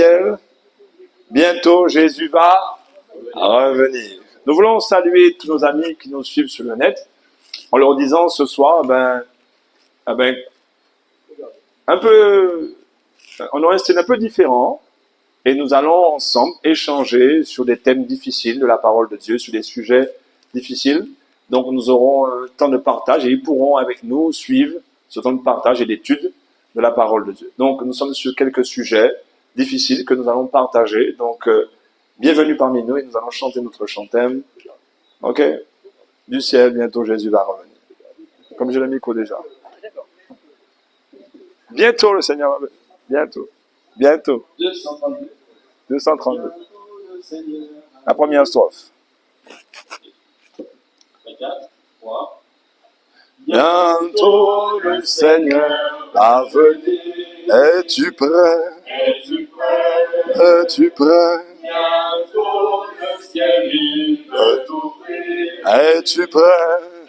ciel. Bientôt, Jésus va revenir. Nous voulons saluer tous nos amis qui nous suivent sur le net en leur disant ce soir, on aura un style un peu différent et nous allons ensemble échanger sur des thèmes difficiles de la parole de Dieu, sur des sujets difficiles. Donc nous aurons un temps de partage et ils pourront avec nous suivre ce temps de partage et d'étude de la parole de Dieu. Donc nous sommes sur quelques sujets difficiles que nous allons partager. Donc bienvenue parmi nous et nous allons chanter notre chant-thème. Ok? Du ciel, bientôt Jésus va revenir. Comme j'ai le micro déjà. Bientôt le Seigneur va venir. Bientôt. Bientôt. 232. 232. La première strophe. 4, 3. Bientôt le Seigneur va venir. Es-tu prêt? Es-tu prêt? Es-tu prêt? Bientôt le ciel il veut t'ouvrir. Es-tu prêt?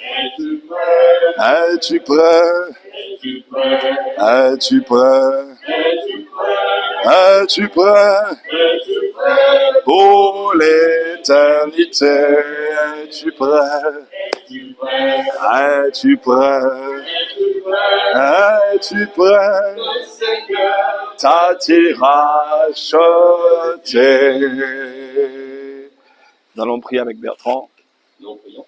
Es-tu prêt? Es-tu prêt? Es-tu prêt? Es-tu prêt? Es-tu prêt? Es-tu prêt? Es-tu prêt? Pour l'éternité, es-tu prêt? Es-tu prêt? Es-tu prêt? Es-tu prêt? Es-tu prêt? Le Seigneur T'a-t-il racheté? Nous allons prier avec Bertrand. Nous prions.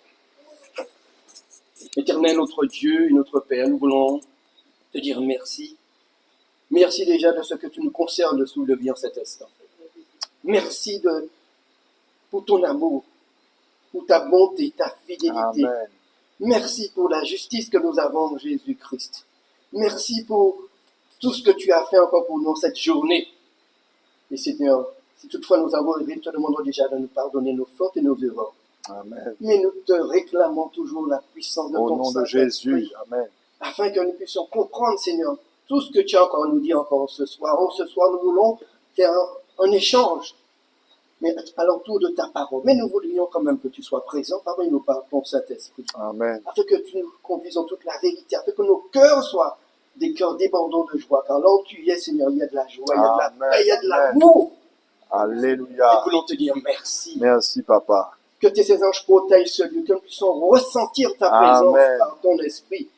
Éternel, notre Dieu et notre Père, nous voulons te dire merci. Merci déjà de ce que tu nous conserves de sous le vie en cet instant. Merci pour ton amour, pour ta bonté, ta fidélité. Amen. Merci pour la justice que nous avons en Jésus-Christ. Merci pour tout ce que tu as fait encore pour nous cette journée. Et Seigneur, si toutefois nous avons erré, nous te demandons déjà de nous pardonner nos fautes et nos erreurs. Amen. Mais nous te réclamons toujours la puissance de Au ton nom de Saint-Esprit, Jésus. Amen. afin que nous puissions comprendre, Seigneur, tout ce que tu as encore à nous dire encore ce soir. Oh, ce soir, nous voulons faire un échange, mais à l'entour de ta parole. Mais nous voulions quand même que tu sois présent parmi nous par ton Saint-Esprit, Amen. afin que tu nous conduises en toute la vérité, afin que nos cœurs soient des cœurs débordants de joie. Car là où tu es, Seigneur, il y a de la joie, il y a de la Amen. paix, il y a de Amen. l'amour. Alléluia. Nous voulons te dire merci. Merci, Papa. Que tes anges protègent ce lieu, que nous puissions ressentir ta présence Amen. par ton esprit,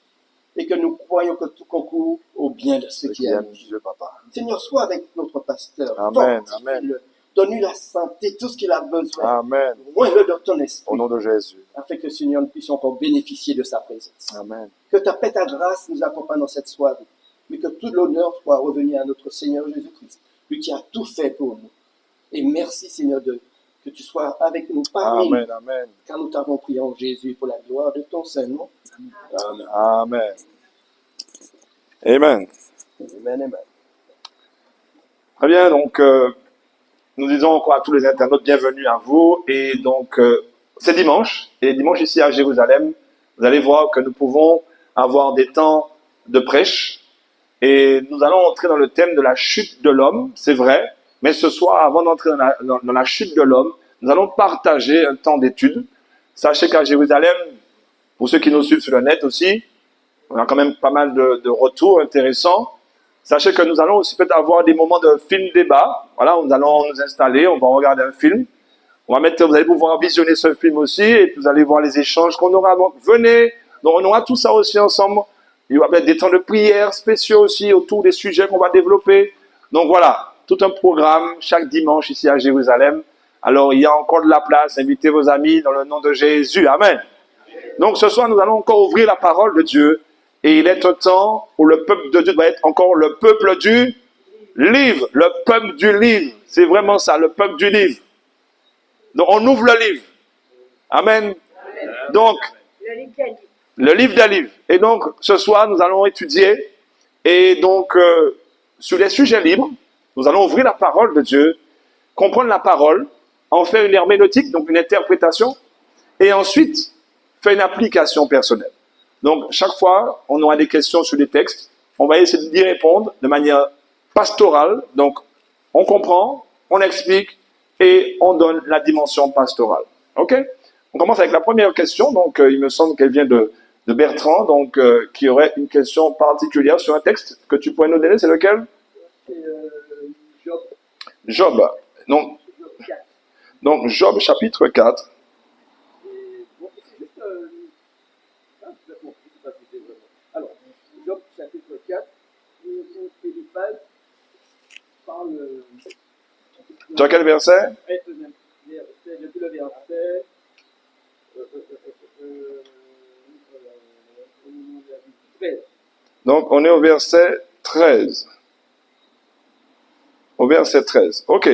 et que nous croyons que tout concourt au bien de ceux Ce qui qui aiment aime Dieu, Papa. Seigneur, sois avec notre pasteur, Amen. fortifie-le, donne-lui la santé, tout ce qu'il a besoin, Amen. loin-le de ton esprit, Au nom de Jésus. afin que Seigneur, nous puissions encore bénéficier de sa présence. Amen. Que ta paix, ta grâce nous accompagne dans cette soirée, mais que tout l'honneur soit revenu à notre Seigneur Jésus-Christ, lui qui a tout fait pour nous. Et merci Seigneur que tu sois avec nous parmi nous, Amen. Amen. car nous t'avons prié en Jésus pour la gloire de ton Saint-Nom. Amen. Amen. Amen. Amen, amen. Très bien, donc nous disons encore à tous les internautes bienvenue à vous. Et donc c'est dimanche, et dimanche ici à Jérusalem, vous allez voir que nous pouvons avoir des temps de prêche. Et nous allons entrer dans le thème de la chute de l'homme, c'est vrai. Mais ce soir, avant d'entrer dans la chute de l'homme, nous allons partager un temps d'étude. Sachez qu'à Jérusalem, pour ceux qui nous suivent sur le net aussi, on a quand même pas mal de retours intéressants. Sachez que nous allons aussi peut-être avoir des moments de film-débat. Voilà, nous allons nous installer, on va regarder un film. Vous allez pouvoir visionner ce film aussi, et puis vous allez voir les échanges qu'on aura. Donc venez, donc on aura tout ça aussi ensemble. Il y aura peut-être des temps de prière spéciaux aussi autour des sujets qu'on va développer. Donc voilà, tout un programme chaque dimanche ici à Jérusalem. Alors il y a encore de la place, invitez vos amis dans le nom de Jésus. Amen. Donc ce soir, nous allons encore ouvrir la parole de Dieu. Et il est un temps où le peuple de Dieu doit être encore le peuple du livre. Le peuple du livre. C'est vraiment ça, le peuple du livre. Donc on ouvre le livre. Amen. Donc, le livre des livres. Et donc, ce soir, nous allons étudier. Et donc, sur les sujets libres, nous allons ouvrir la parole de Dieu, comprendre la parole, en faire une herméneutique, donc une interprétation, et ensuite, faire une application personnelle. Donc, chaque fois, on aura des questions sur les textes. On va essayer d'y répondre de manière pastorale. Donc, on comprend, on explique et on donne la dimension pastorale. OK? On commence avec la première question. Donc, il me semble qu'elle vient de Bertrand, donc, qui aurait une question particulière sur un texte que tu pourrais nous donner. C'est lequel? Job. Job. Donc, Job 4. donc Job chapitre 4. Et bon, c'est juste. Bon, je sais pas si c'est vraiment. Alors, Job chapitre 4, où Eliphaz parle. Tu as quel verset? Depuis le verset. euh, euh, euh, 13. Donc, on est au verset 13. Au verset 13. OK.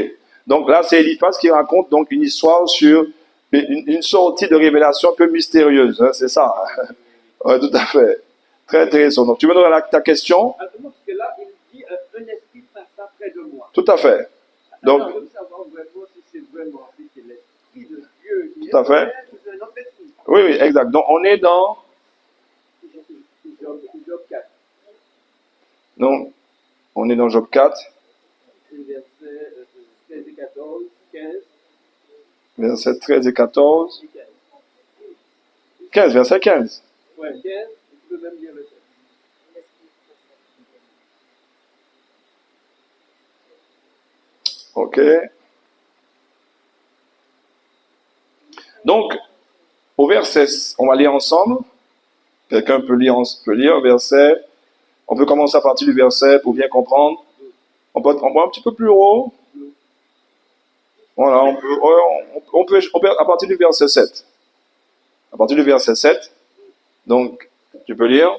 Donc là, c'est Eliphaz qui raconte donc une histoire sur une sortie de révélation un peu mystérieuse. Hein, c'est ça. Oui, tout à fait. Très intéressant. Donc, tu me donnes ta question? Parce que là, il dit un esprit passa près de moi. Tout à fait. Donc, Alors, je veux savoir vraiment si c'est l'esprit de Dieu qui tout à fait. ou c'est un autre esprit. Oui, oui, exact. Donc, on est dans... Job 4, Donc, on est dans Job 4, verset 13 et 14, 15 verset 13 et 14. et 15. 15, verset 15. Ouais, 15, tu peux même lire le 16. OK. Donc, au verset, on va lire ensemble. Quelqu'un peut lire verset. On peut commencer à partir du verset pour bien comprendre. On peut un petit peu plus haut. Voilà, on peut à partir du verset 7. À partir du verset 7. Donc, tu peux lire.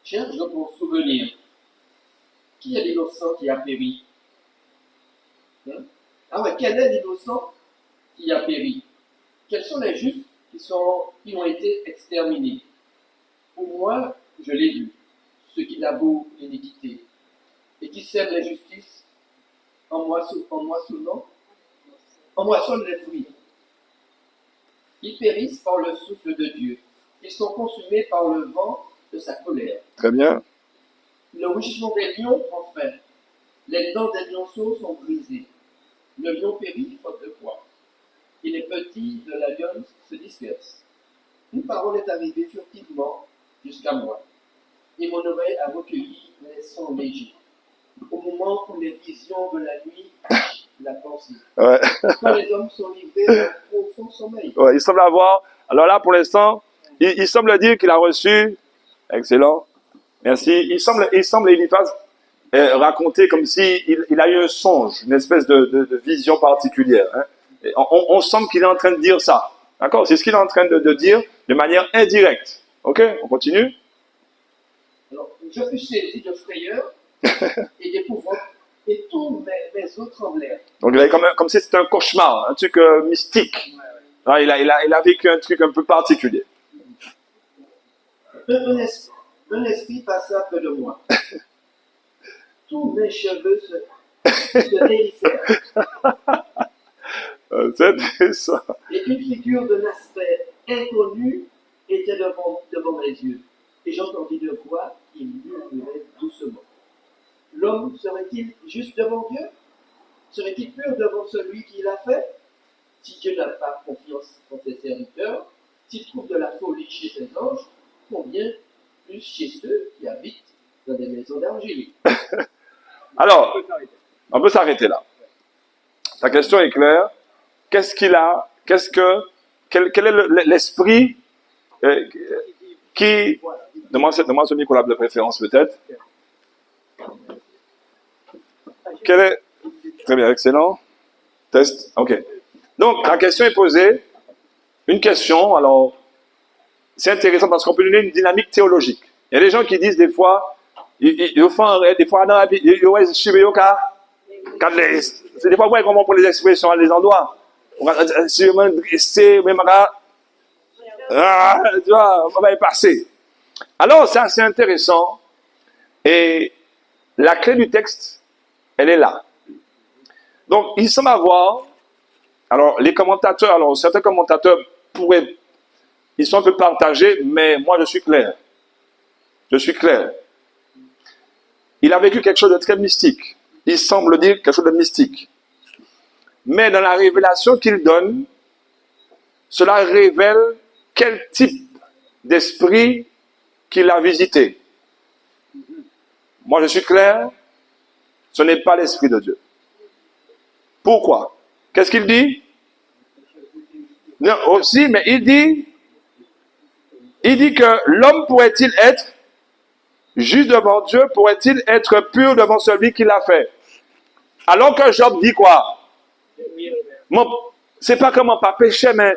Cherche dans ton souvenir. Qui est l'innocent qui a péri? Ah ouais, quel est l'innocent qui a péri? Quels sont les justes qui ont été exterminés? Pour moi, je l'ai vu, ceux qui labourent l'iniquité et qui sèment l'injustice en moissonnent les fruits. Ils périssent par le souffle de Dieu. Ils sont consumés par le vent de sa colère. Très bien. Le rugissement des lions prend fin. Les dents des lionceaux sont brisées. Le lion périt faute de poids. Et les petits de la lionne se dispersent. Une parole est arrivée furtivement jusqu'à moi. Et mon oreille a recueilli les sons légers. Au moment où les visions de la nuit cachent la pensée. Ouais. Quand les hommes sont livrés d'un profond sommeil. Ouais, il semble avoir... Alors là, pour l'instant, il semble dire qu'il a reçu... Excellent. Merci. Il semble Eliphaz raconter comme si il a eu un songe, une espèce de vision particulière. Hein. Et on sent qu'il est en train de dire ça. D'accord? C'est ce qu'il est en train de dire de manière indirecte. OK? On continue? Alors, je fus saisi de frayeur et d'épouvante, et tous mes os tremblèrent. Donc, il a comme si c'était un cauchemar, un truc mystique. Ah, il a vécu un truc un peu particulier. Un esprit passa près de moi. Tous mes cheveux se hérissèrent. C'est ça. Et une figure d'un aspect inconnu était devant mes yeux. Et j'entendis une voix qui murmurait doucement. L'homme serait-il juste devant Dieu? Serait-il pur devant celui qui l'a fait? Si Dieu n'a pas confiance en ses serviteurs, s'il trouve de la folie chez ses anges, combien plus chez ceux qui habitent dans des maisons d'argile? Alors, on peut s'arrêter là. Ta question est claire. Quel est l'esprit qui... Demande ce micro-là de préférence peut-être. Quel est... Très bien, excellent. Test, ok. Donc, la question est posée. Une question, alors, c'est intéressant parce qu'on peut donner une dynamique théologique. Il y a des gens qui disent des fois, ils font des fois dans la vie, c'est des fois comment pour les expressions à des endroits. Tu vois, on va y passer. Alors, c'est assez intéressant. Et la clé du texte, elle est là. Donc, il semble avoir, alors les commentateurs, alors certains commentateurs ils sont un peu partagés, mais moi je suis clair. Je suis clair. Il a vécu quelque chose de très mystique. Il semble dire quelque chose de mystique. Mais dans la révélation qu'il donne, cela révèle quel type d'esprit qu'il a visité. moi je suis clair, ce n'est pas l'Esprit de Dieu. Pourquoi? Qu'est-ce qu'il dit? Non, aussi, mais il dit que l'homme pourrait-il être juste devant Dieu, pourrait-il être pur devant celui qui l'a fait? Alors que Job dit quoi? C'est pas que mon pas péché, mais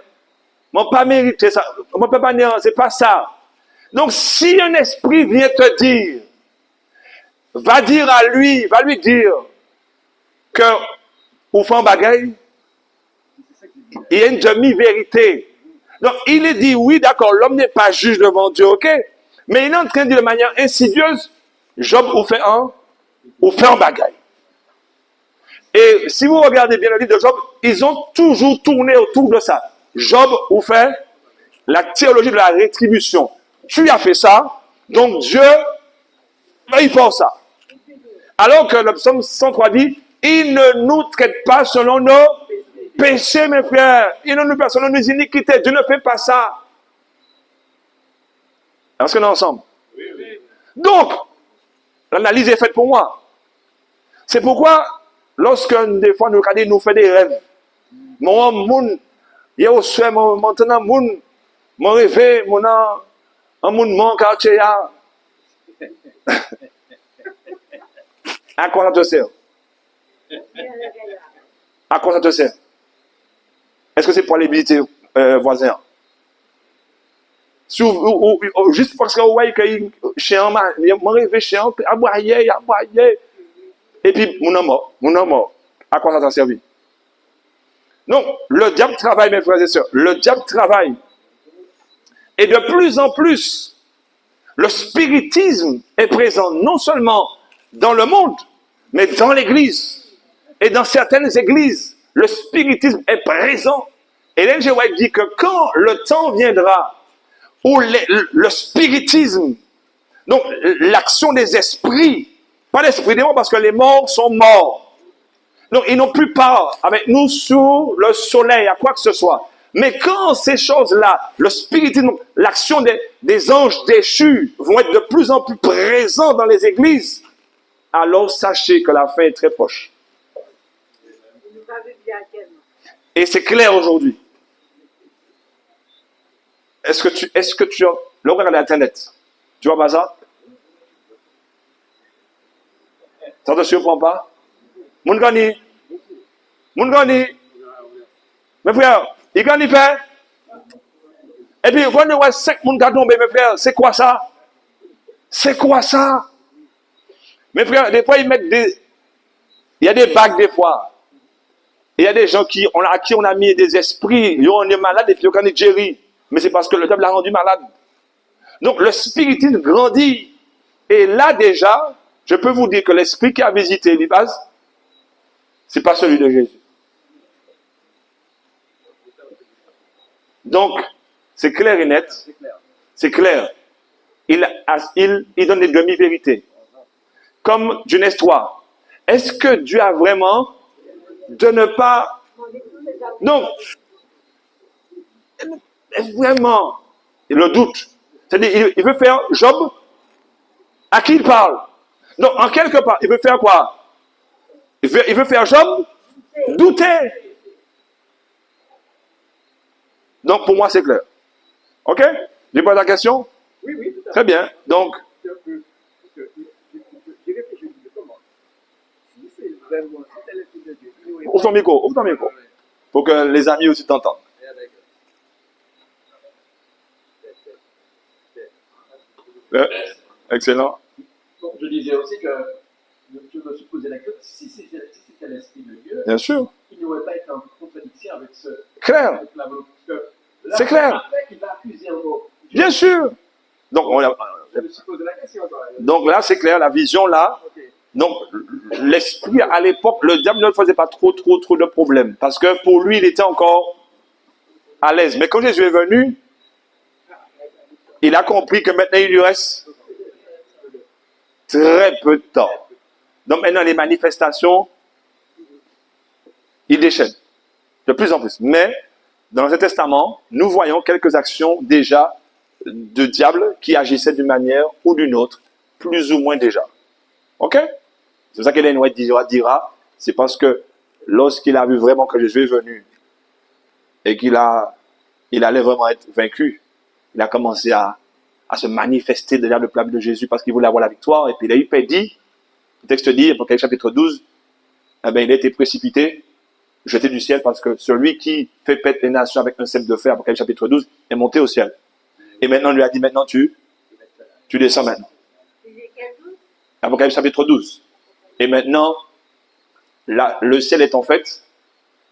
mon pas mérité ça. Mon pas néant, c'est pas ça. Donc, si un esprit vient te dire, va lui dire que, au fond bagaille, il y a une demi-vérité. Donc, il est dit, oui, d'accord, l'homme n'est pas juge devant Dieu, ok? Mais il est en train de dire de manière insidieuse, Job, ou fait un bagaille. Et si vous regardez bien le livre de Job, ils ont toujours tourné autour de ça. Job, ou fait la théologie de la rétribution. Tu as fait ça, donc Dieu, il fait ça. Alors que le psaume 103 dit, il ne nous traite pas selon nos péchés, mes frères. Il ne nous traite pas selon nos iniquités. Dieu ne fait pas ça. Est-ce qu'on est ensemble? Donc, l'analyse est faite pour moi. C'est pourquoi, lorsque des fois nous regardons, nous faisons des rêves. Mon, il y a au soir, maintenant, mon rêve, un monde, mon quartier, à quoi ça te sert? À quoi ça te sert? Est-ce que c'est pour aller visiter voisin? Juste parce que vous voyez que chien, mon rêve, chien, aboyer. Et puis, mon homme, à quoi ça t'a servi? Donc, le diable travaille, mes frères et sœurs. Le diable travaille. Et de plus en plus, le spiritisme est présent non seulement dans le monde, mais dans l'église. Et dans certaines églises, le spiritisme est présent. Et Ellen G. White dit que quand le temps viendra où le spiritisme, donc l'action des esprits, pas l'esprit des morts parce que les morts sont morts. Donc ils n'ont plus part avec nous sous le soleil, à quoi que ce soit. Mais quand ces choses-là, le spiritisme, l'action des anges déchus vont être de plus en plus présents dans les églises, alors sachez que la fin est très proche. Et c'est clair aujourd'hui. Est-ce que tu as, là, regarde Internet, tu vois pas ça? Ça te surprend pas? Mon gani, mes frères, il gagne fait. Et puis, quand on voit 5 moun qui tombent, mes frères, c'est quoi ça? C'est quoi ça? Mes frères, des fois, ils mettent il y a des bagues des fois. Il y a des gens à qui on a mis des esprits, on est malade et puis on est guéri. Mais c'est parce que le diable l'a rendu malade. Donc le spiritisme grandit. Et là déjà, je peux vous dire que l'esprit qui a visité Eliphaz, c'est pas celui de Jésus. Donc, c'est clair et net. C'est clair. Il donne des demi-vérités. Comme Genèse 3. Est-ce que Dieu a vraiment de ne pas... Non. Vraiment. Il le doute. C'est-à-dire, il veut faire Job. À qui il parle? Donc, en quelque part, il veut faire quoi? Il veut faire Job douter. Donc, pour moi, c'est clair. OK? Je pose la question? Oui. Très bien. Donc, ouvre ton micro. Pour que les amis aussi t'entendent. Excellent. Donc, je disais aussi que je me suis posé la question, si c'était l'esprit de Dieu, Bien sûr. il n'aurait pas été en contradiction avec ce... Clair. Avec la volonté. Parce que là, C'est clair. Après, il va accuser un mot. Bien sûr. Donc, Je me suis posé la question. donc là, c'est clair, la vision là. Okay. Donc, l'esprit, à l'époque, le diable ne faisait pas trop de problèmes. Parce que pour lui, il était encore à l'aise. Mais quand Jésus est venu, il a compris que maintenant, il lui reste très peu de temps. Donc maintenant, les manifestations, il déchaîne de plus en plus. Mais dans l'Ancien Testament, nous voyons quelques actions déjà de diable qui agissaient d'une manière ou d'une autre, plus ou moins déjà. Ok? C'est pour ça qu'Ellen White dira, c'est parce que lorsqu'il a vu vraiment que Jésus est venu et il allait vraiment être vaincu, il a commencé à se manifester derrière le peuple de Jésus parce qu'il voulait avoir la victoire. Et puis il a eu peur dit, le texte dit, Apocalypse chapitre 12, eh bien, il a été précipité, jeté du ciel parce que celui qui fait paître les nations avec un sceptre de fer, Apocalypse chapitre 12, est monté au ciel. Et maintenant, on lui a dit, maintenant tu descends maintenant. Apocalypse chapitre 12. Et maintenant, le ciel est en fête,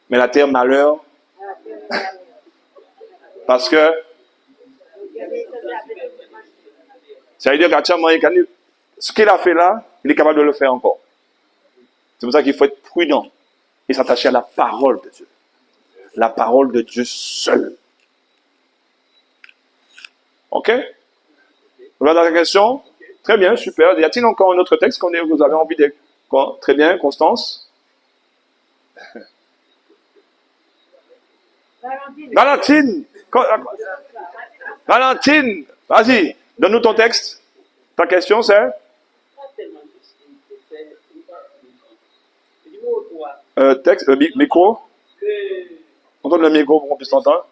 mais la terre malheur. Parce que ça veut dire qu'actuellement, ce qu'il a fait là, il est capable de le faire encore. C'est pour ça qu'il faut être prudent et s'attacher à la parole de Dieu. La parole de Dieu seule. Ok? Vous avez la question? Très bien, super. Y a-t-il encore un autre texte que vous avez envie de... Quoi? Très bien, Constance? Valentine! Valentine! Vas-y, donne-nous ton texte. Ta question, c'est? Texte, micro? On donne le micro pour qu'on puisse t'entendre.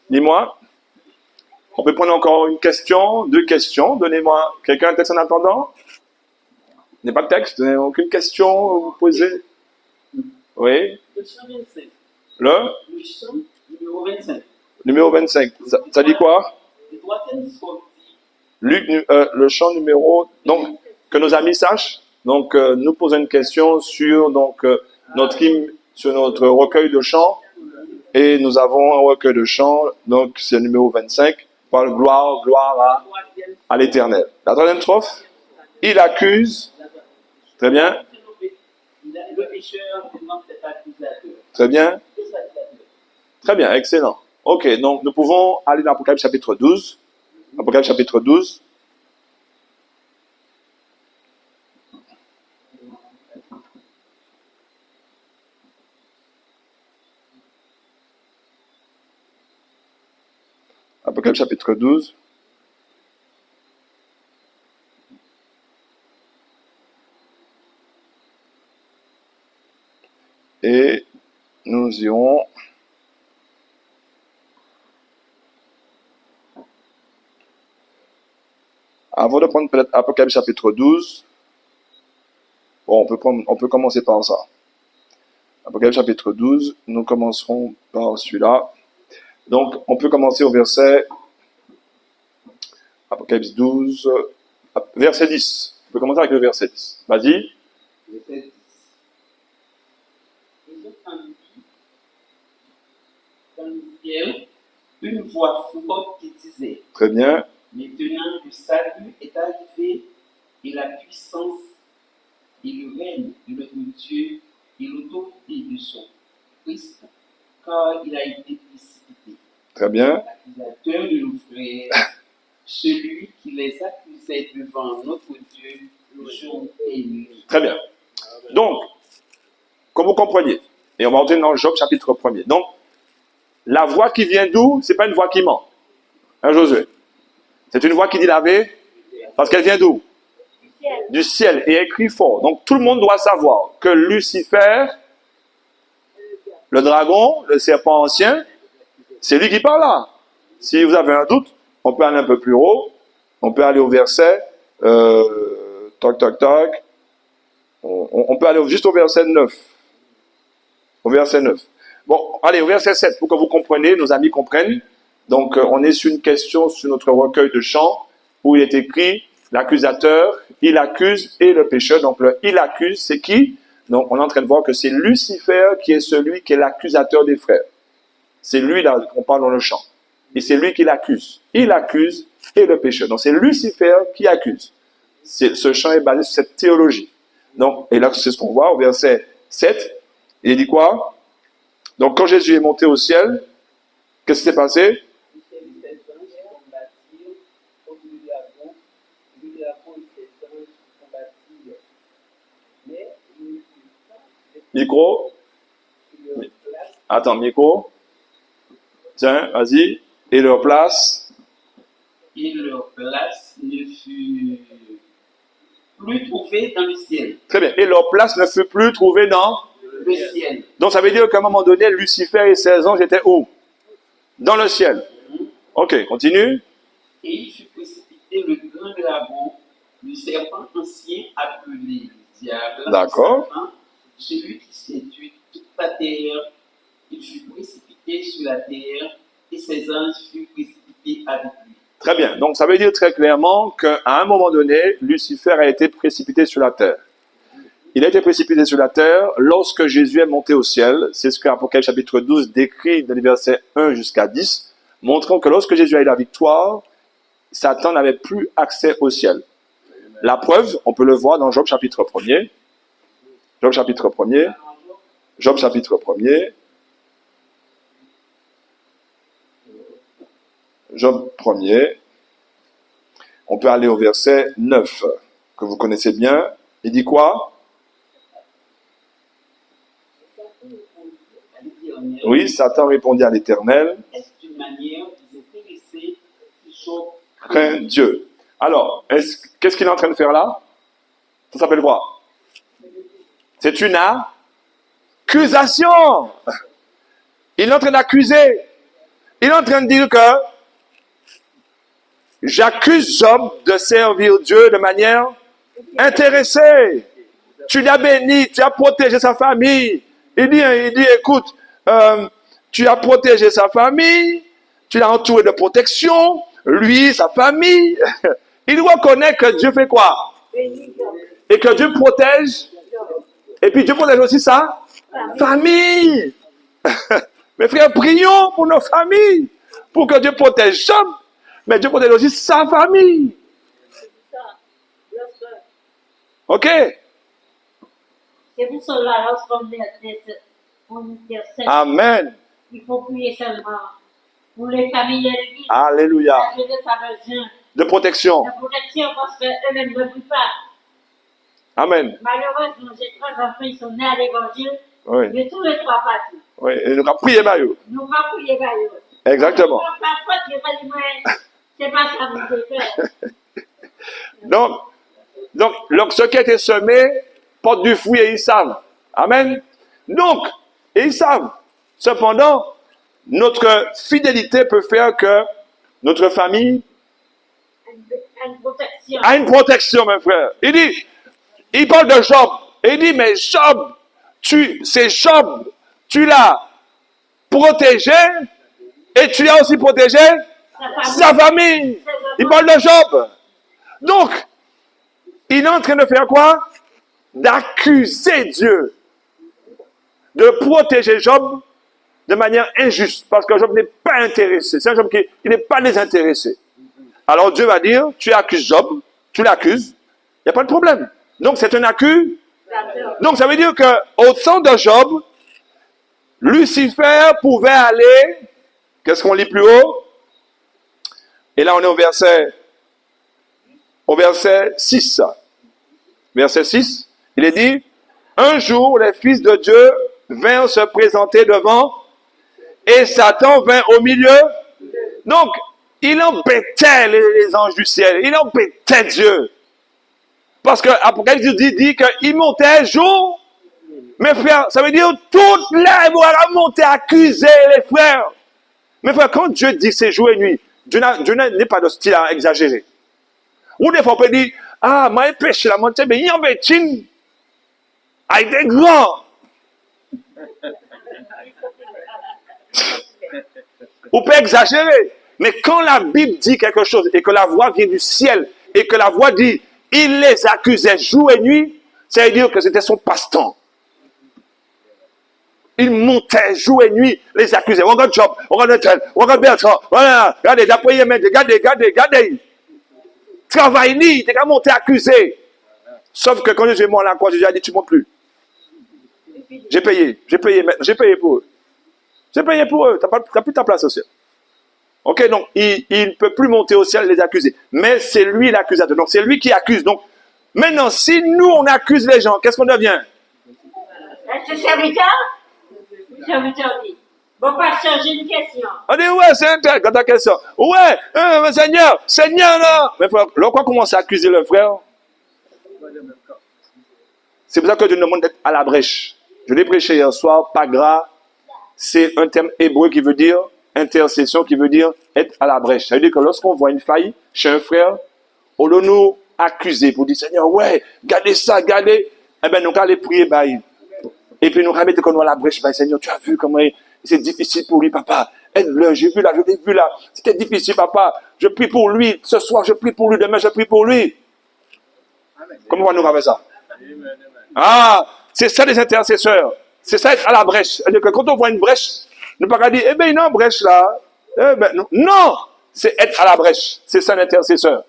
Dis-moi. On peut prendre encore une question, 2 questions. Donnez-moi quelqu'un un texte en attendant. Il n'y a pas de texte, aucune question à vous poser. Oui. Le chant 25. Le chant numéro 25. Numéro 25. Ça dit quoi? Luc, le chant numéro... Donc, que nos amis sachent. Donc, nous posons une question sur notre hymne, sur notre recueil de chants. Et nous avons un recueil de chants. Donc, c'est le numéro 25. Par gloire à l'Éternel. La troisième strophe. Il accuse. Très bien. Le pécheur demande cet accusateur. Très bien. Très bien, excellent. Ok, donc nous pouvons aller dans Apocalypse chapitre 12. Apocalypse chapitre 12. Apocalypse chapitre 12. Et nous irons avant de prendre peut-être Apocalypse chapitre 12, bon, on peut commencer par ça. Apocalypse chapitre 12, nous commencerons par celui-là. Donc, on peut commencer au verset Apocalypse 12, verset 10. On peut commencer avec le verset 10. Vas-y. Verset 10. Ils ont entendu dans le ciel une voix forte qui disait: Très bien. Maintenant le salut est arrivé et la puissance et le règne de notre Dieu et l'autorité de son Christ, car il a été précipité. Très bien. L'accusateur de nos frères, celui qui les accusait devant notre Dieu jour et nuit. Très bien. Donc, comme vous compreniez, et on va entrer dans Job chapitre 1er. Donc, la voix qui vient d'où? C'est pas une voix qui ment. Hein, Josué? C'est une voix qui dit la vérité, parce qu'elle vient d'où? Du ciel. Et elle crie fort. Donc, tout le monde doit savoir que Lucifer, le dragon, le serpent ancien, c'est lui qui parle là. Si vous avez un doute, on peut aller un peu plus haut. On peut aller au verset, toc. On peut aller juste au verset 9. Au verset 9. Bon, allez, au verset 7, pour que vous compreniez, nos amis comprennent. Donc, on est sur une question sur notre recueil de chants, où il est écrit, l'accusateur, il accuse, et le pécheur. Donc, le il accuse, c'est qui? Donc, on est en train de voir que c'est Lucifer qui est celui qui est l'accusateur des frères. C'est lui là qu'on parle dans le chant. Et c'est lui qui l'accuse. Il accuse, et le pécheur. Donc, c'est Lucifer qui accuse. Ce chant est basé sur cette théologie. Donc, et là, c'est ce qu'on voit au verset 7. Il dit quoi? Donc, quand Jésus est monté au ciel, qu'est-ce qui s'est passé? Micro. Attends, micro. Tiens, vas-y. Et leur place. Et leur place ne fut plus trouvée dans le ciel. Très bien. Et leur place ne fut plus trouvée dans... Le ciel. Donc ça veut dire qu'à un moment donné, Lucifer et ses anges étaient où? Dans le ciel. Ok, continue. Et il fut précipité le grand dragon, le serpent ancien appelé diable. D'accord. Satan, celui qui séduit toute la terre. Il fut précipité sur la terre et ses anges furent précipités avec lui. Très bien. Donc ça veut dire très clairement qu'à un moment donné, Lucifer a été précipité sur la terre. Il a été précipité sur la terre lorsque Jésus est monté au ciel. C'est ce que Apocalypse chapitre 12 décrit dans les versets 1 jusqu'à 10, montrant que lorsque Jésus a eu la victoire, Satan n'avait plus accès au ciel. La preuve, on peut le voir dans Job chapitre 1er. Job chapitre 1er. Job chapitre 1er. Job 1er. On peut aller au verset 9, que vous connaissez bien. Il dit quoi? Oui, Satan répondit à l'Éternel. Est-ce d'une manière désintéressée qui choque Crains Dieu. Alors, qu'est-ce qu'il est en train de faire là? Ça s'appelle quoi? C'est une accusation. Il est en train d'accuser. Il est en train de dire que j'accuse Job de servir Dieu de manière intéressée. Tu l'as béni, tu as protégé sa famille. Il dit, écoute, tu as protégé sa famille, tu l'as entouré de protection, lui, sa famille. Il reconnaît que Dieu fait quoi? Et que Dieu protège. Et puis Dieu protège aussi sa famille. Mes frères, prions pour nos familles, pour que Dieu protège Job, mais Dieu protège aussi sa famille. Ok? C'est pour cela, lorsqu'on intercède, Amen. il faut prier seulement pour les familles ennemies. Alléluia. La jeunesse a besoin De protection. de protection parce qu'eux-mêmes ne prient pas. Amen. Malheureusement, j'ai 3 enfants, ils sont nés à l'évangile, Oui. mais tous les 3 partis. Oui. Et nous allons prier, Mario. Nous ne pas prier par eux. Exactement. Parfois, tu n'es pas du moins, c'est pas ça que vous faire. Donc, ce qui a été semé porte du fruit et ils savent. Amen. Donc, et ils savent. Cependant, notre fidélité peut faire que notre famille Une protection. a une protection, mes frères. Il parle de Job. Et il dit, mais Job, c'est Job, tu l'as protégé et tu as aussi protégé sa famille. Il parle de Job. Donc, il est en train de faire quoi? D'accuser Dieu de protéger Job de manière injuste, parce que Job n'est pas intéressé. C'est un Job qui n'est pas désintéressé. Alors Dieu va dire, tu accuses Job, tu l'accuses, il n'y a pas de problème. Donc c'est un accus. Donc ça veut dire qu'au sein de Job, Lucifer pouvait aller, qu'est-ce qu'on lit plus haut? Et là on est au verset 6. Verset 6, il est dit, un jour les fils de Dieu vinrent se présenter devant et Satan vint au milieu. Donc, il embêtait les anges du ciel, il embêtait Dieu. Parce que Apocalypse dit qu'il montait jour. Mes frères, ça veut dire toute la voilà monter accuser les frères. Mes frères, quand Dieu dit c'est jour et nuit, Dieu n'est pas de style à exagérer. Ou des fois on peut dire, ah, moi péché la montée, mais il embête avec des grands. On peut exagérer. Mais quand la Bible dit quelque chose et que la voix vient du ciel et que la voix dit, il les accusait jour et nuit, ça veut dire que c'était son passe-temps. Il montait jour et nuit, les accusait. Regarde Job, regarde tel, regarde Bertrand, voilà, regardez, d'après regardez. Travail ni, t'es qu'à monter accusé. Sauf que quand Jésus est mort à la croix, Jésus a dit, tu ne montes plus. J'ai payé pour eux. J'ai payé pour eux, tu n'as plus ta place au ciel. Ok, donc il ne peut plus monter au ciel et les accuser. Mais c'est lui l'accusateur, donc c'est lui qui accuse. Donc maintenant, si nous on accuse les gens, qu'est-ce qu'on devient? C'est serviteur? Serviteur dit. Bon, pasteur, j'ai une question. On dit, ouais, c'est un tel, quand ta question. Ouais, Seigneur, là. Mais frère, lorsqu'on commence à accuser le frère, c'est pour ça que Dieu nous demande d'être à la brèche. Je l'ai prêché hier soir, pagra, c'est un terme hébreu qui veut dire intercession, qui veut dire être à la brèche. Ça veut dire que lorsqu'on voit une faille chez un frère, au lieu de nous accuser pour dire, Seigneur, ouais, gardez ça, gardez, eh bien, nous allons aller prier, bah, et puis nous allons mettre à la brèche, bah, Seigneur, tu as vu comment c'est difficile pour lui, papa. Aide-le, j'ai vu là, je l'ai vu là. C'était difficile, papa. Je prie pour lui. Ce soir, je prie pour lui. Demain, je prie pour lui. Comment on va nous faire ça? Ah, c'est ça les intercesseurs. C'est ça être à la brèche. C'est-à-dire que quand on voit une brèche, ne pas dire, eh bien, non, brèche là. Eh ben, non. Non! C'est être à la brèche. C'est ça l'intercesseur.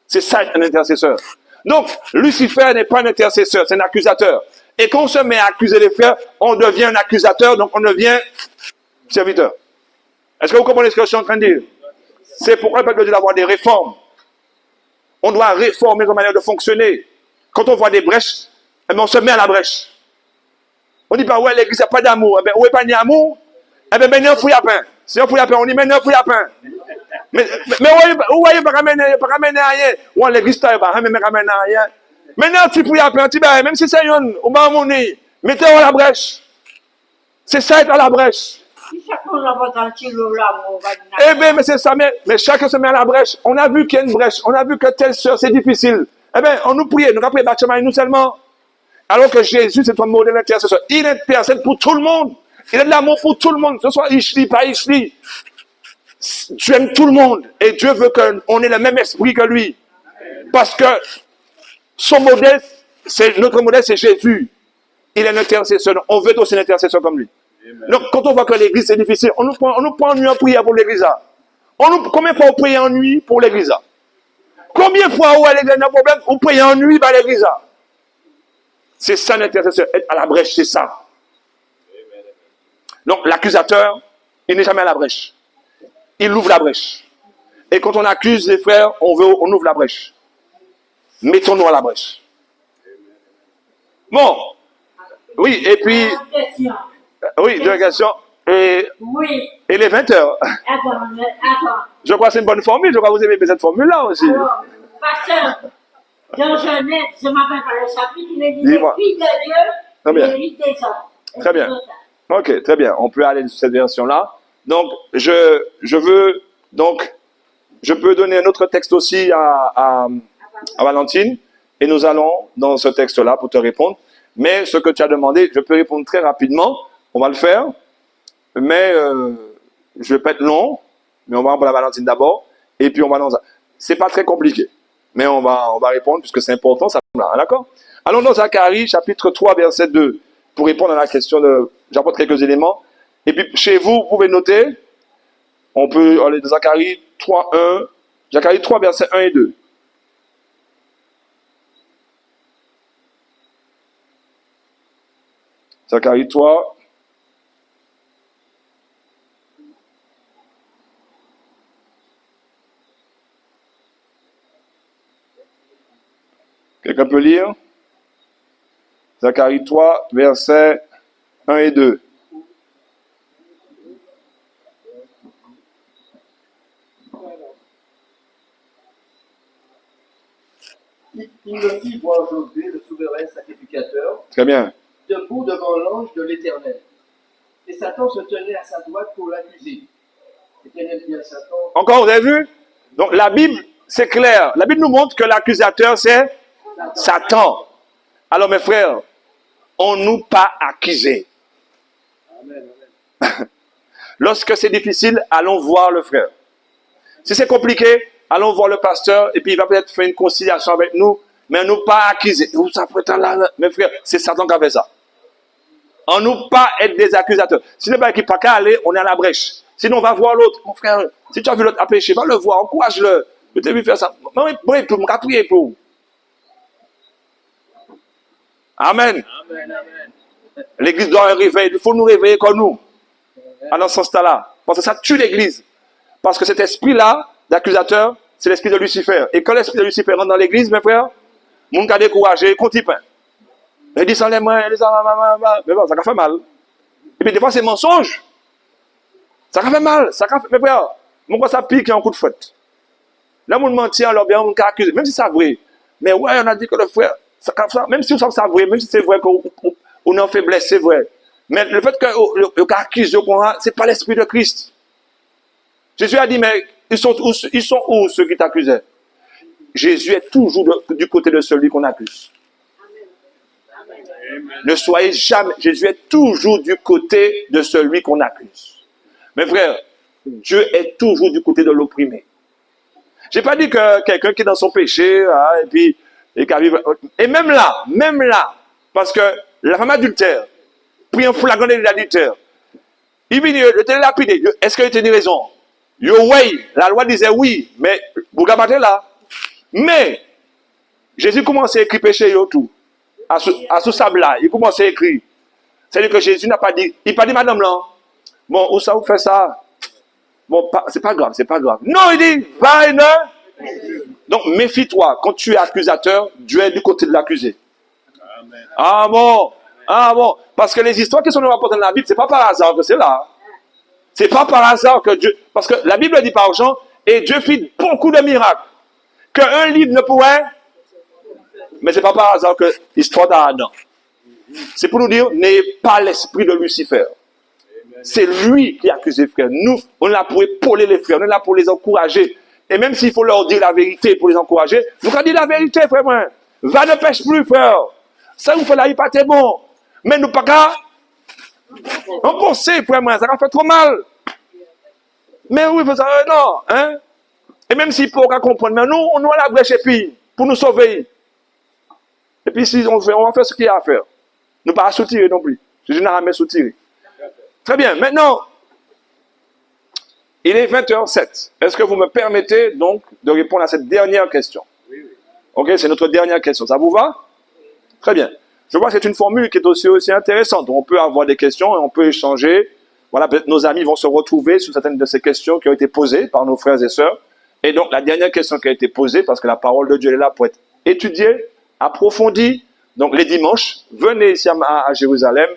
C'est ça être un intercesseur. Donc, Lucifer n'est pas un intercesseur, c'est un accusateur. Et quand on se met à accuser les frères, on devient un accusateur, donc on devient serviteur. Est-ce que vous comprenez ce que je suis en train de dire? C'est pourquoi le peuple de Dieu doit avoir des réformes. On doit réformer notre manière de fonctionner. Quand on voit des brèches, eh bien, on se met à la brèche. On dit pas, ouais, l'église n'a pas d'amour. Eh bien, où est pas d'amour? Eh bien, maintenant, il faut y a pain. Si on fouille à pain, on dit maintenant, il faut y a pain. Mais où voyez pas ramener rien? Ou l'église, tu n'as pas ramener rien. Maintenant, tu fouilles à pain, tu vas, même si c'est une, ou pas mon nez, mettez-vous à la brèche. C'est ça être à la brèche. Eh bien, mais c'est ça, mais chacun se met à la brèche. On a vu qu'il y a une brèche. On a vu que telle soeur, c'est difficile. Eh bien, on nous prie, nous rappelons bâtiment et nous seulement. Alors que Jésus, c'est un modèle intercesseur. Il intercède pour tout le monde. Il a de l'amour pour tout le monde. Que ce soit Ishli, pas Ishli. Tu aimes tout le monde. Et Dieu veut qu'on ait le même esprit que lui. Parce que son modèle, notre modèle, c'est Jésus. Il est un intercesseur. On veut aussi un intercesseur comme lui. Donc, quand on voit que l'église c'est difficile, on nous prend en nuit en prière pour l'église. Combien de fois on prie en nuit pour l'église? Combien de fois où l'église a un problème, on prie en nuit par l'église? C'est ça l'intercesseur. Être à la brèche, c'est ça. Donc, l'accusateur, il n'est jamais à la brèche. Il ouvre la brèche. Et quand on accuse les frères, on ouvre la brèche. Mettons-nous à la brèche. Bon. Oui, et puis... Oui, deux questions. Oui. Et les 20 heures. Attends. Je crois que c'est une bonne formule. Je crois que vous aimez cette formule-là aussi. Alors, pasteur, dans Genèse, je m'appelle par le chapitre, il est dit les Dis-moi. fils de Dieu Très bien. et les fils des hommes. Très bien. Ok, très bien. On peut aller sur cette version-là. Donc, je peux donner un autre texte aussi à Valentine. Et nous allons dans ce texte-là pour te répondre. Mais ce que tu as demandé, je peux répondre très rapidement. On va le faire. Mais je vais pas être long. Mais on va répondre à Valentine d'abord. Et puis on va dans ça. C'est pas très compliqué. Mais on va répondre puisque c'est important. Ça, d'accord? Allons dans Zacharie, chapitre 3, verset 2. Pour répondre à la question de... J'apporte quelques éléments. Et puis, chez vous, vous pouvez noter. On peut aller dans Zacharie 3, 1. Zacharie 3, verset 1 et 2. Zacharie 3. Quelqu'un peut lire? Zacharie 3, versets 1 et 2. Il me fit voir Josué, le souverain sacrificateur, Très bien. debout devant l'ange de l'Éternel. Et Satan se tenait à sa droite pour l'accuser. L'Éternel dit à Satan, Encore, vous avez vu? Donc, la Bible, c'est clair. La Bible nous montre que l'accusateur, c'est Satan. Alors, mes frères, on ne nous pas accusés. Lorsque c'est difficile, allons voir le frère. Si c'est compliqué, allons voir le pasteur et puis il va peut-être faire une conciliation avec nous, mais nous pas accuser. Où ça prétend là, mes frères, c'est Satan qui a fait ça. On nous pas être des accusateurs. Si n'est pas qui pas qu'à aller, on est à la brèche. Sinon, on va voir l'autre. Mon frère, si tu as vu l'autre à pécher, va le voir, encourage-le. Je t'ai vu faire ça. Oui, pour me prier pour. Amen. L'église doit un réveil. Il faut nous réveiller comme nous. Dans ce sens-là. Parce que ça tue l'église. Parce que cet esprit-là, d'accusateur, c'est l'esprit de Lucifer. Et quand l'esprit de Lucifer rentre dans l'église, mes frères, mon cas découragé, compte y pain. Il dit sans les mains, il dit ça, mais bon, ça fait mal. Et puis des fois, c'est mensonge. Ça fait mal. Ça fait, mais frère, mon quoi ça pique un coup de fouette. Là, on mentit, alors bien, on accuse, même si c'est vrai. Mais ouais, on a dit que le frère, ça, même si on sait que c'est vrai, même si c'est vrai qu'on en faiblesse, c'est vrai. Mais le fait qu'on accuse, c'est pas l'esprit de Christ. Jésus a dit, mais ils sont où ceux qui t'accusaient? Jésus est toujours du côté de celui qu'on accuse. Ne soyez jamais, Jésus est toujours du côté de celui qu'on accuse. Mes frères, Dieu est toujours du côté de l'opprimé. J'ai pas dit que quelqu'un qui est dans son péché, et puis, et même là, parce que la femme adultère, pris un flagrant de l'adultère, il vient de lapider. Est-ce qu'il a tenu raison? La loi disait oui, mais vous gabattez là. Mais, Jésus commençait à écrire péché et tout. À ce sable-là, il commençait à écrire. C'est-à-dire que Jésus n'a pas dit, il n'a pas dit, madame là, bon, où ça vous fait ça? Bon, c'est pas grave, c'est pas grave. Non, il dit, va et ne. Donc, méfie-toi. Quand tu es accusateur, Dieu est du côté de l'accusé. Ah bon? Parce que les histoires qui sont rapportées dans la Bible, c'est pas par hasard que c'est là. C'est pas par hasard que Dieu, parce que la Bible dit par Jean, et Dieu fit beaucoup de miracles. Qu'un livre ne pourrait, mais c'est pas par hasard que l'histoire d'Adam. C'est pour nous dire, n'ayez pas l'esprit de Lucifer. C'est lui qui accuse les frères. Nous, on est là pour épauler les frères, on est là pour les encourager. Et même s'il faut leur dire la vérité pour les encourager, nous allons dire la vérité, frère. Va ne pêche plus, frère. Ça vous fait la vie pas très bon. Mais nous pas qu'à en penser, frère, ça va faire trop mal. Mais oui, vous savez, non, hein. Et même s'il faut qu'on comprenne, mais nous, on a la brèche et puis, pour nous sauver. Et puis, si on va faire ce qu'il y a à faire. Nous ne pas soutirer non plus. Jésus n'a jamais soutiré. Très bien. Maintenant, il est 20h07. Est-ce que vous me permettez donc de répondre à cette dernière question? Oui. Ok, c'est notre dernière question. Ça vous va? Très bien. Je vois que c'est une formule qui est aussi intéressante. On peut avoir des questions et on peut échanger. Voilà, peut-être nos amis vont se retrouver sur certaines de ces questions qui ont été posées par nos frères et sœurs. Et donc, la dernière question qui a été posée, parce que la parole de Dieu est là pour être étudiée, approfondie. Donc, les dimanches, venez ici à Jérusalem.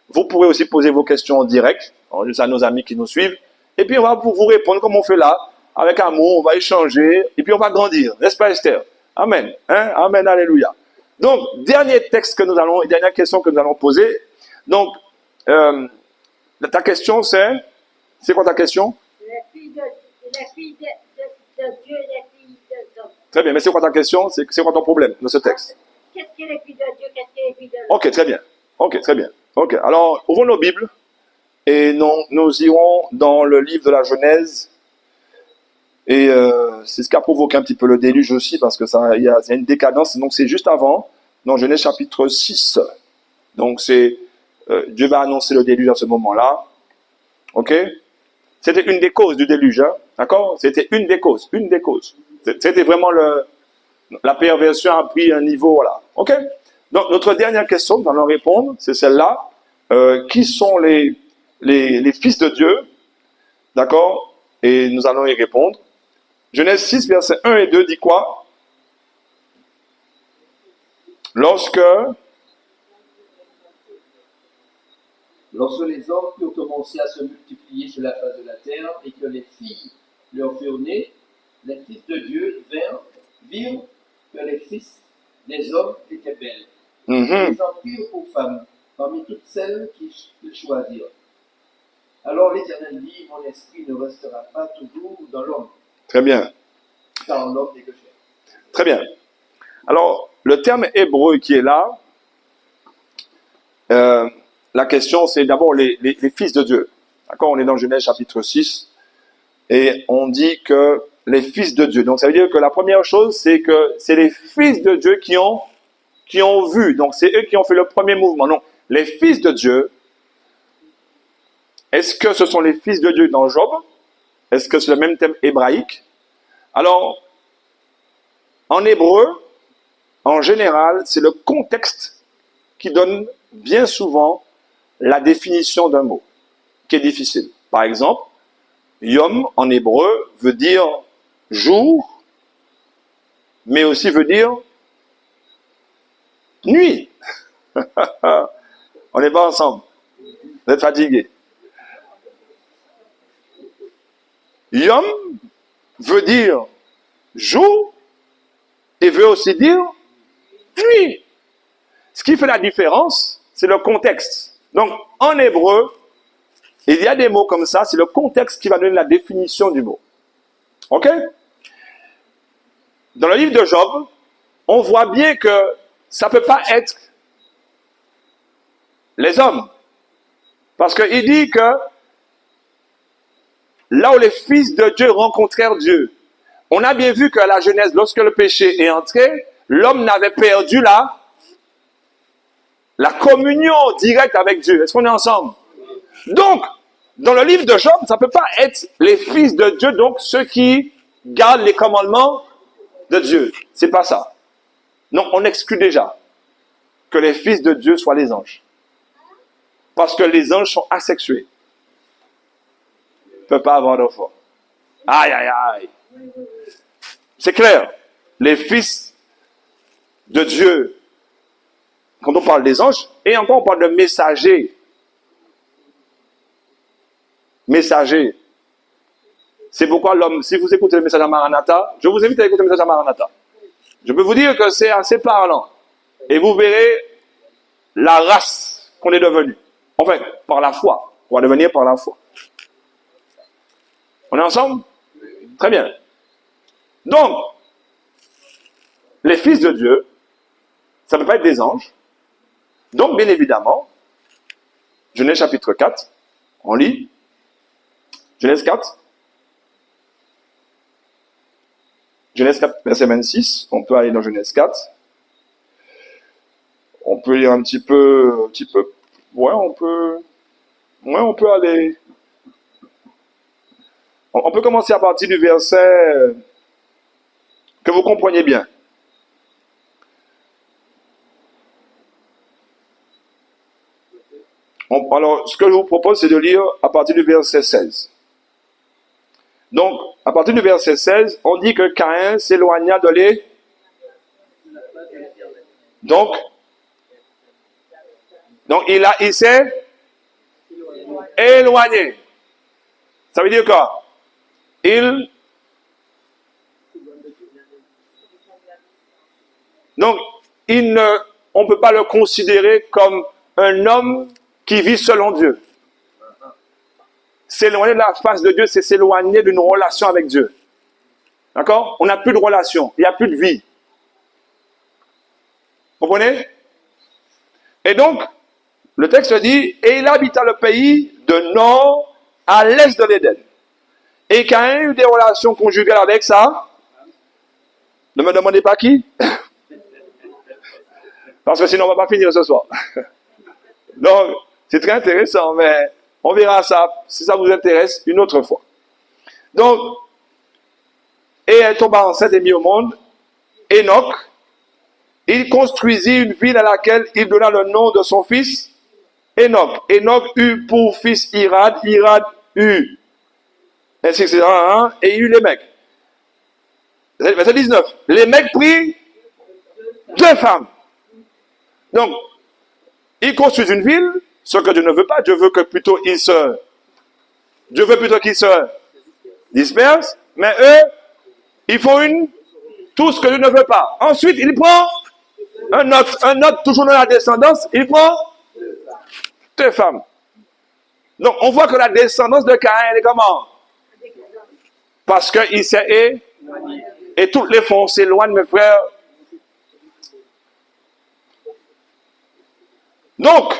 Vous pourrez aussi poser vos questions en direct, juste à nos amis qui nous suivent. Et puis, on va vous répondre comme on fait là, avec amour, on va échanger, et puis on va grandir. N'est-ce pas, Esther? Amen. Hein? Amen, alléluia. Donc, dernier texte que nous allons, dernière question que nous allons poser. Donc, ta question, c'est quoi ta question? Les filles de Dieu, les filles de hommes. Très bien, mais c'est quoi ta question? C'est quoi ton problème de ce texte? Qu'est-ce que les filles de Dieu, qu'est-ce que les filles de l'homme? Ok, très bien. Ok, très bien. Ok, alors, ouvrons nos Bibles et nous irons dans le livre de la Genèse. Et c'est ce qui a provoqué un petit peu le déluge aussi, parce que il y a une décadence. Donc, c'est juste avant, dans Genèse chapitre 6. Donc, Dieu va annoncer le déluge à ce moment-là. Ok? C'était une des causes du déluge, hein? D'accord? C'était une des causes. C'était vraiment la perversion a pris un niveau, voilà. Ok? Donc, notre dernière question, nous allons répondre, c'est celle-là. Qui sont les fils de Dieu? D'accord? Et nous allons y répondre. Genèse 6, versets 1 et 2 dit quoi? Lorsque les hommes ont commencé à se multiplier sur la face de la terre et que les filles leur furent nées, les fils de Dieu virent que les fils des hommes étaient belles. Ils en prirent pour femmes parmi toutes celles qu'ils choisirent. Alors l'Éternel dit, mon esprit ne restera pas toujours dans l'homme. Très bien. Car l'homme n'est que chair. Très bien. Alors, le terme hébreu qui est là, la question c'est d'abord les fils de Dieu. D'accord? On est dans Genèse chapitre 6 et on dit que les fils de Dieu. Donc ça veut dire que la première chose c'est que c'est les fils de Dieu qui ont vu. Donc c'est eux qui ont fait le premier mouvement. Donc les fils de Dieu, est-ce que ce sont les fils de Dieu dans Job? Est-ce que c'est le même thème hébraïque? Alors, en hébreu, en général, c'est le contexte qui donne bien souvent la définition d'un mot, qui est difficile. Par exemple, Yom en hébreu veut dire jour, mais aussi veut dire nuit. On n'est pas ensemble. Vous êtes fatigués. Yom veut dire jour et veut aussi dire nuit. Ce qui fait la différence, c'est le contexte. Donc, en hébreu, il y a des mots comme ça, c'est le contexte qui va donner la définition du mot. OK? Dans le livre de Job, on voit bien que ça ne peut pas être les hommes. Parce qu'il dit que là où les fils de Dieu rencontrèrent Dieu, on a bien vu qu'à la Genèse, lorsque le péché est entré, l'homme n'avait perdu la communion directe avec Dieu. Est-ce qu'on est ensemble? Donc, dans le livre de Job, ça ne peut pas être les fils de Dieu, donc ceux qui gardent les commandements de Dieu. C'est pas ça. Non, on exclut déjà que les fils de Dieu soient les anges. Parce que les anges sont asexués. Ils ne peuvent pas avoir d'enfants. Aïe, aïe, aïe. C'est clair. Les fils de Dieu, quand on parle des anges, et encore on parle de messagers. Messagers. C'est pourquoi l'homme, si vous écoutez le message à Maranatha, je vous invite à écouter le message à Maranatha. Je peux vous dire que c'est assez parlant. Et vous verrez la race qu'on est devenu. Enfin, par la foi. On va devenir par la foi. On est ensemble? Très bien. Donc, les fils de Dieu, ça ne peut pas être des anges. Donc, bien évidemment, Genèse chapitre 4, on lit. Genèse 4. Genèse 4, verset 26. On peut aller dans Genèse 4. On peut lire un petit peu. Ouais, on peut aller. On peut commencer à partir du verset que vous compreniez bien. Alors, ce que je vous propose, c'est de lire à partir du verset 16. Donc, à partir du verset 16, on dit que Caïn s'éloigna de l'Éternel. Donc, il s'est éloigné. Ça veut dire quoi? Donc, on ne peut pas le considérer comme un homme qui vit selon Dieu. S'éloigner de la face de Dieu, c'est s'éloigner d'une relation avec Dieu. D'accord? On n'a plus de relation, il n'y a plus de vie. Vous comprenez? Et donc, le texte dit, et il habita le pays de nord à l'est de l'Éden. Et Caïn eut des relations conjugales avec ça. Ne me demandez pas qui. Parce que sinon on ne va pas finir ce soir. Donc, c'est très intéressant, mais on verra ça, si ça vous intéresse, une autre fois. Donc, et elle tomba enceinte et mit au monde Enoch. Il construisit une ville à laquelle il donna le nom de son fils Enoch. Enoch eut pour fils Irad. Irad eut, ainsi que c'est et il eut les mecs. Verset 19. Les mecs prirent 2 femmes. Donc, ils construisent une ville, ce que Dieu ne veut pas. Dieu veut plutôt qu'ils se dispersent. Mais eux, ils font tout ce que Dieu ne veut pas. Ensuite, il prend un autre, toujours dans la descendance, il prend 2 femmes. Donc, on voit que la descendance de Caïn, elle est comment? Parce qu'il s'est et toutes les fois, on s'éloigne, mes frères. Donc,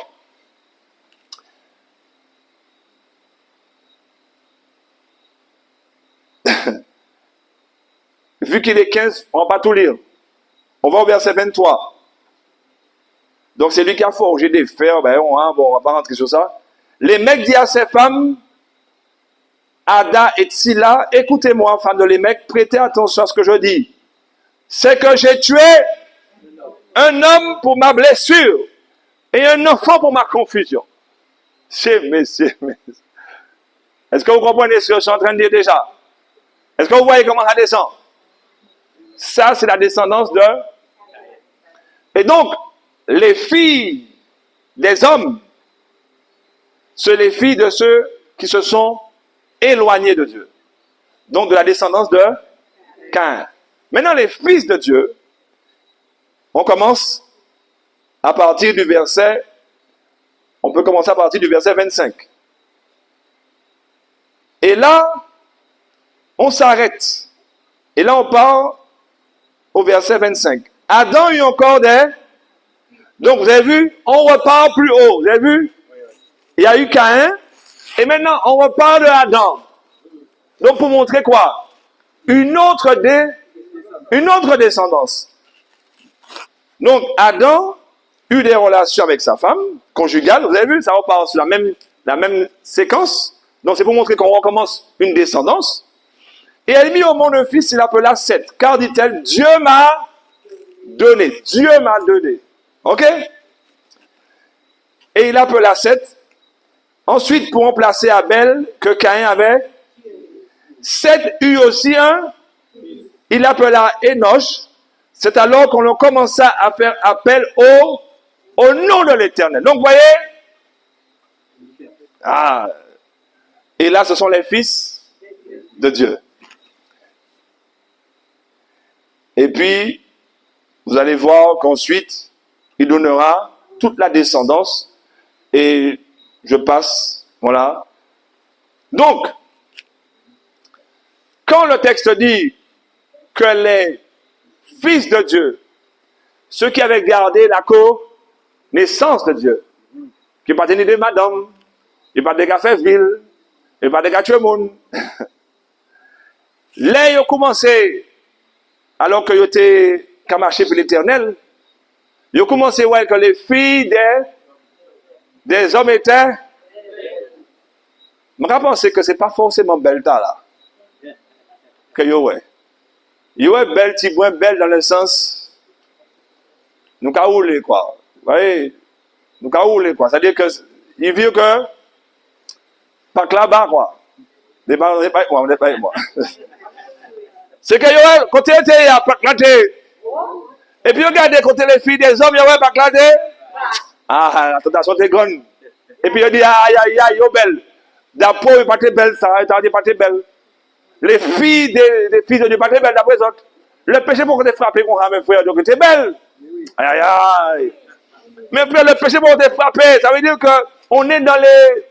vu qu'il est 15, on ne va pas tout lire. On va au verset 23. Donc, c'est lui qui a forgé des fers. On ne va pas rentrer sur ça. Les mecs disent à ces femmes, Ada et Tsila, écoutez-moi, femmes de les mecs, prêtez attention à ce que je dis. C'est que j'ai tué un homme pour ma blessure et un enfant pour ma confusion. Est-ce que vous comprenez ce que je suis en train de dire déjà? Est-ce que vous voyez comment ça descend? Ça, c'est la descendance de... Et donc, les filles des hommes, c'est les filles de ceux qui se sont éloignés de Dieu. Donc de la descendance de Caïn. Maintenant, les fils de Dieu, on commence à partir du verset, on peut commencer à partir du verset 25. Et là, on s'arrête. Et là, on part au verset 25. Adam eut encore des... Donc, vous avez vu, on repart plus haut. Vous avez vu? Il y a eu Caïn. Et maintenant, on repart de Adam. Donc, pour montrer quoi? Une autre descendance. Donc, Adam eut des relations avec sa femme, conjugale. Vous avez vu? Ça repart sur la même séquence. Donc, c'est pour montrer qu'on recommence une descendance. Et elle mit au monde un fils, il l'appela Seth. Car, dit-elle, Dieu m'a donné. Dieu m'a donné. OK? Et il appela Seth. Ensuite, pour remplacer Abel, que Caïn avait, Seth eut aussi un. Il l'appela Enoch. C'est alors qu'on a commencé à faire appel au nom de l'Éternel. Donc, vous voyez? Ah. Et là, ce sont les fils de Dieu. Et puis, vous allez voir qu'ensuite, il donnera toute la descendance. Et je passe, voilà. Donc, quand le texte dit que les fils de Dieu, ceux qui avaient gardé la connaissance de Dieu, qui pas tenu de madame, qui pas de gars fait ville, qui pas de gars tuer monde, là, ils ont commencé, alors qu'ils étaient qu'à marcher pour l'éternel, ils ont commencé à voir que les filles des hommes étaient. Je pense que ce n'est pas forcément belle là. Que yo ouais. Yo est belle, petit moins belle dans le sens. Nous avons roulé quoi. Vous voyez? Nous avons roulé quoi. C'est-à-dire que il vit que. Pas que là-bas quoi. On n'est pas moi. C'est que yo est, côté était, il y a pas que là. Et puis regardez côté les filles des hommes, yo est pas que là. Ah, la tentation est grande. Et puis il dit, aïe, yo belle. D'après, il n'est pas très belle, ça, il n'est pas très belle. Les filles des fils de Dieu, pas très belles d'après les autres. Le péché pour te frapper, qu'on a mes frères, donc c'est belle. Aïe. Mes frères, le péché pour te frapper, ça veut dire qu'on est dans les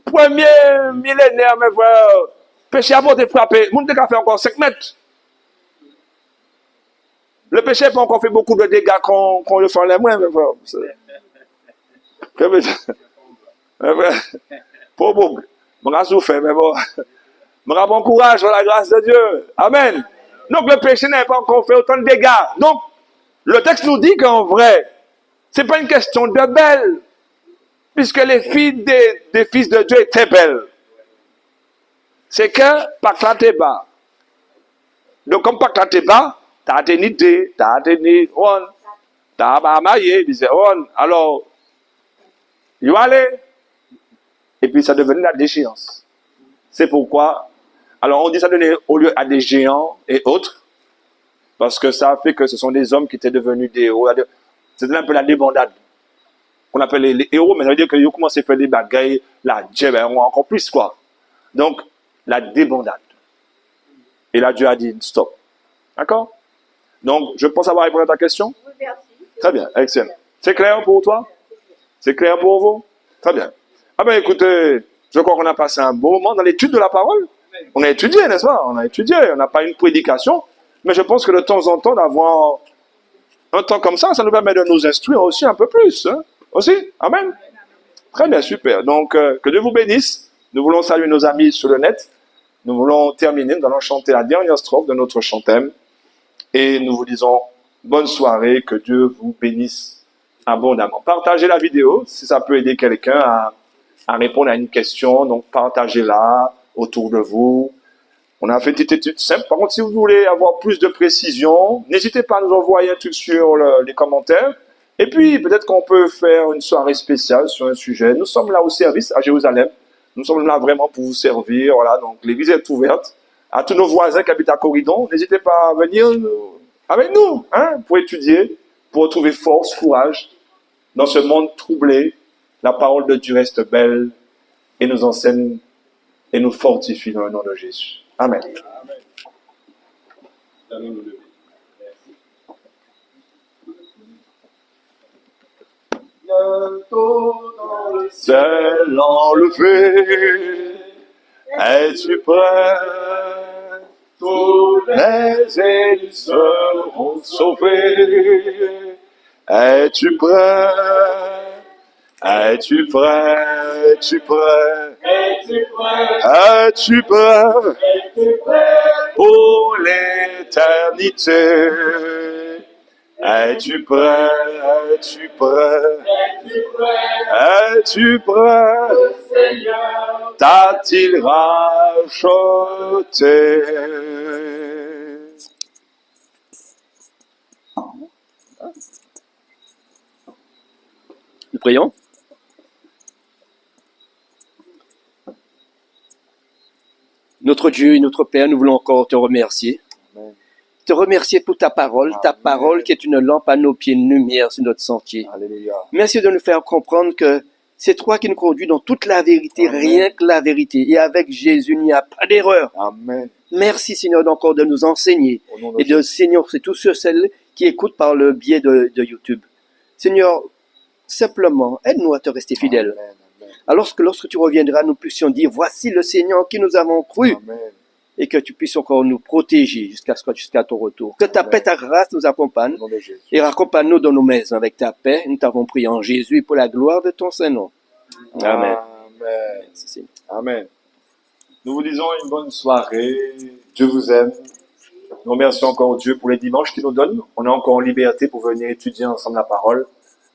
premiers millénaires, mes frères. Péché pour te frapper, nous ne fait encore 5 mètres. Le péché n'a pas encore fait beaucoup de dégâts qu'on le fait les moins, mes frères. Pour beaucoup. Je vais souffrir, mais bon. Je vais bon courage pour la grâce de Dieu. Amen. Donc le péché n'a pas encore fait autant de dégâts. Donc, le texte nous dit qu'en vrai, ce n'est pas une question de belle. Puisque les filles des fils de Dieu étaient belles. C'est que, pas que là t'es bas. Donc, comme pas que là t'es bas, t'as tenu deux, t'as tenu one, t'as marié, il disait one. Alors, il va aller. Et puis, ça devenait la déchéance. C'est pourquoi, alors on dit ça donnait au lieu à des géants et autres, parce que ça a fait que ce sont des hommes qui étaient devenus des héros. C'était un peu la débandade. On appelle les héros, mais ça veut dire qu'ils ont commencé à faire des bagailles, la djeb, encore plus, quoi. Donc, la débandade. Et là, Dieu a dit stop. D'accord? Donc, je pense avoir répondu à ta question. Oui, merci. Très bien, excellent. C'est clair pour toi? C'est clair pour vous? Très bien. Ah ben écoutez, je crois qu'on a passé un beau moment dans l'étude de la parole. On a étudié, n'est-ce pas? On a étudié, on n'a pas une prédication, mais je pense que de temps en temps, d'avoir un temps comme ça nous permet de nous instruire aussi un peu plus. Hein? Aussi? Amen? Très bien, super. Donc, que Dieu vous bénisse. Nous voulons saluer nos amis sur le net. Nous voulons terminer, nous allons chanter la dernière strophe de notre chantème. Et nous vous disons bonne soirée, que Dieu vous bénisse abondamment. Partagez la vidéo si ça peut aider quelqu'un à répondre à une question. Donc, partagez-la autour de vous. On a fait une petite étude simple. Par contre, si vous voulez avoir plus de précision, n'hésitez pas à nous envoyer un truc sur les commentaires. Et puis, peut-être qu'on peut faire une soirée spéciale sur un sujet. Nous sommes là au service à Jérusalem. Nous sommes là vraiment pour vous servir. Voilà, donc l'église est ouverte. À tous nos voisins qui habitent à Corridon, n'hésitez pas à venir avec nous, hein, pour étudier, pour retrouver force, courage Dans ce monde troublé, la parole de Dieu reste belle et nous enseigne et nous fortifie dans le nom de Jésus. Amen. Bientôt dans le Ciel enlevé, es-tu prêt? Tous les élus seront sauvés. Es-tu prêt? Es-tu prêt? Es-tu prêt? Es-tu prêt? Es-tu prêt Es-tu prêt? pour l'éternité? Es-tu prêt? Es-tu prêt? Es-tu prêt? Es-tu prêt? Le Seigneur T'a-t-il racheté? Nous prions. Notre Dieu et notre Père, nous voulons encore te remercier. Amen. Te remercier pour ta parole qui est une lampe à nos pieds, une lumière sur notre sentier. Alléluia. Merci de nous faire comprendre que c'est toi qui nous conduis dans toute la vérité, Amen. rien que la vérité. Et avec Jésus, il n'y a pas d'erreur. Amen. Merci Seigneur encore de nous enseigner. Au nom de Et de Seigneur, c'est tous ceux, celles qui écoutent par le biais de YouTube. Seigneur, simplement, aide-nous à te rester fidèles. Amen. Amen. Alors que lorsque tu reviendras, nous puissions dire, voici le Seigneur en qui nous avons cru. Amen. Et que tu puisses encore nous protéger jusqu'à ton retour. Que ta Amen. paix, ta grâce nous accompagne. Au nom de Jésus. Et raccompagne-nous dans nos maisons avec ta paix. Nous t'avons prié en Jésus et pour la gloire de ton Saint-Nom. Amen. Amen. Merci, Seigneur. Amen. Nous vous disons une bonne soirée. Dieu vous aime. Nous remercions encore Dieu pour les dimanches qu'il nous donne. On est encore en liberté pour venir étudier ensemble la parole.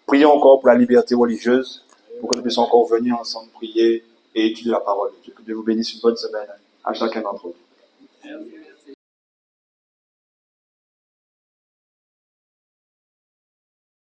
Prions encore pour la liberté religieuse, pour que nous puissions encore venir ensemble prier et étudier la parole de Dieu. Que Dieu vous bénisse une bonne semaine à chacun d'entre vous.